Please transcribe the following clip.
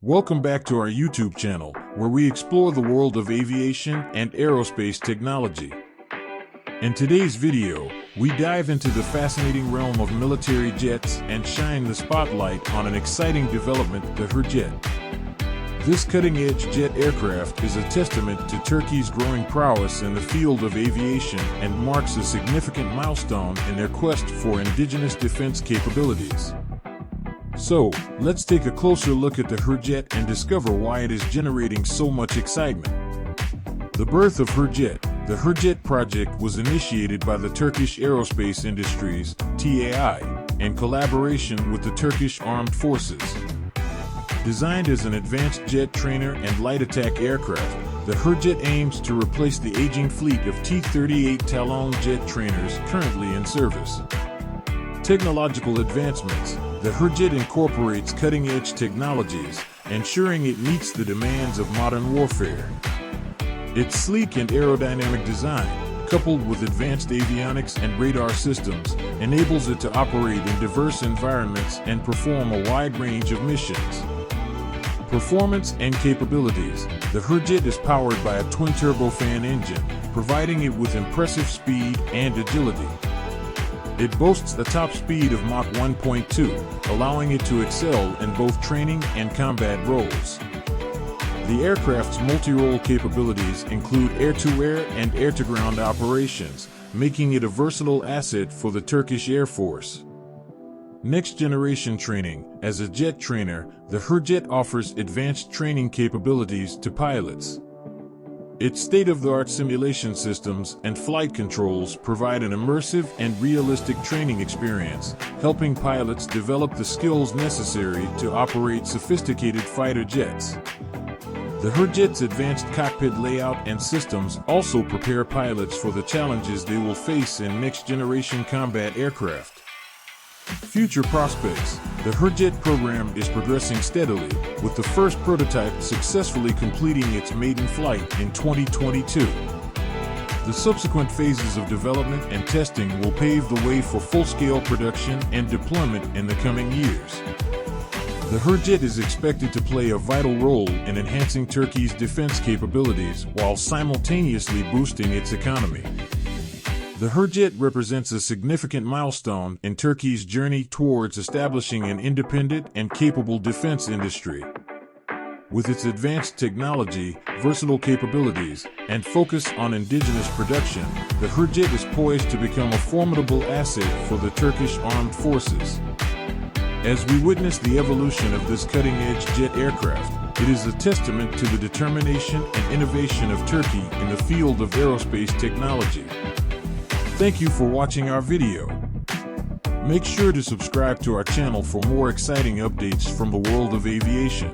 Welcome back to our YouTube channel, where we explore the world of aviation and aerospace technology. In today's video, we dive into the fascinating realm of military jets and shine the spotlight on an exciting development, the HÜRJET. This cutting-edge jet aircraft is a testament to Turkey's growing prowess in the field of aviation and marks a significant milestone in their quest for indigenous defense capabilities. So, let's take a closer look at the HÜRJET and discover why it is generating so much excitement. The birth of HÜRJET. The HÜRJET project was initiated by the Turkish Aerospace Industries, TAI, in collaboration with the Turkish Armed Forces. Designed as an advanced jet trainer and light attack aircraft, the HÜRJET aims to replace the aging fleet of T-38 Talon jet trainers currently in service. Technological advancements. The HÜRJET incorporates cutting-edge technologies, ensuring it meets the demands of modern warfare. Its sleek and aerodynamic design, coupled with advanced avionics and radar systems, enables it to operate in diverse environments and perform a wide range of missions. Performance and capabilities. The HÜRJET is powered by a twin-turbofan engine, providing it with impressive speed and agility. It boasts a top speed of Mach 1.2, allowing it to excel in both training and combat roles. The aircraft's multi-role capabilities include air-to-air and air-to-ground operations, making it a versatile asset for the Turkish Air Force. Next-generation training. As a jet trainer, the HÜRJET offers advanced training capabilities to pilots. Its state-of-the-art simulation systems and flight controls provide an immersive and realistic training experience, helping pilots develop the skills necessary to operate sophisticated fighter jets. The HÜRJET's advanced cockpit layout and systems also prepare pilots for the challenges they will face in next-generation combat aircraft. Future prospects. The HÜRJET program is progressing steadily, with the first prototype successfully completing its maiden flight in 2022. The subsequent phases of development and testing will pave the way for full-scale production and deployment in the coming years. The HÜRJET is expected to play a vital role in enhancing Turkey's defense capabilities while simultaneously boosting its economy. The HÜRJET represents a significant milestone in Turkey's journey towards establishing an independent and capable defense industry. With its advanced technology, versatile capabilities, and focus on indigenous production, the HÜRJET is poised to become a formidable asset for the Turkish Armed Forces. As we witness the evolution of this cutting-edge jet aircraft, it is a testament to the determination and innovation of Turkey in the field of aerospace technology. Thank you for watching our video. Make sure to subscribe to our channel for more exciting updates from the world of aviation.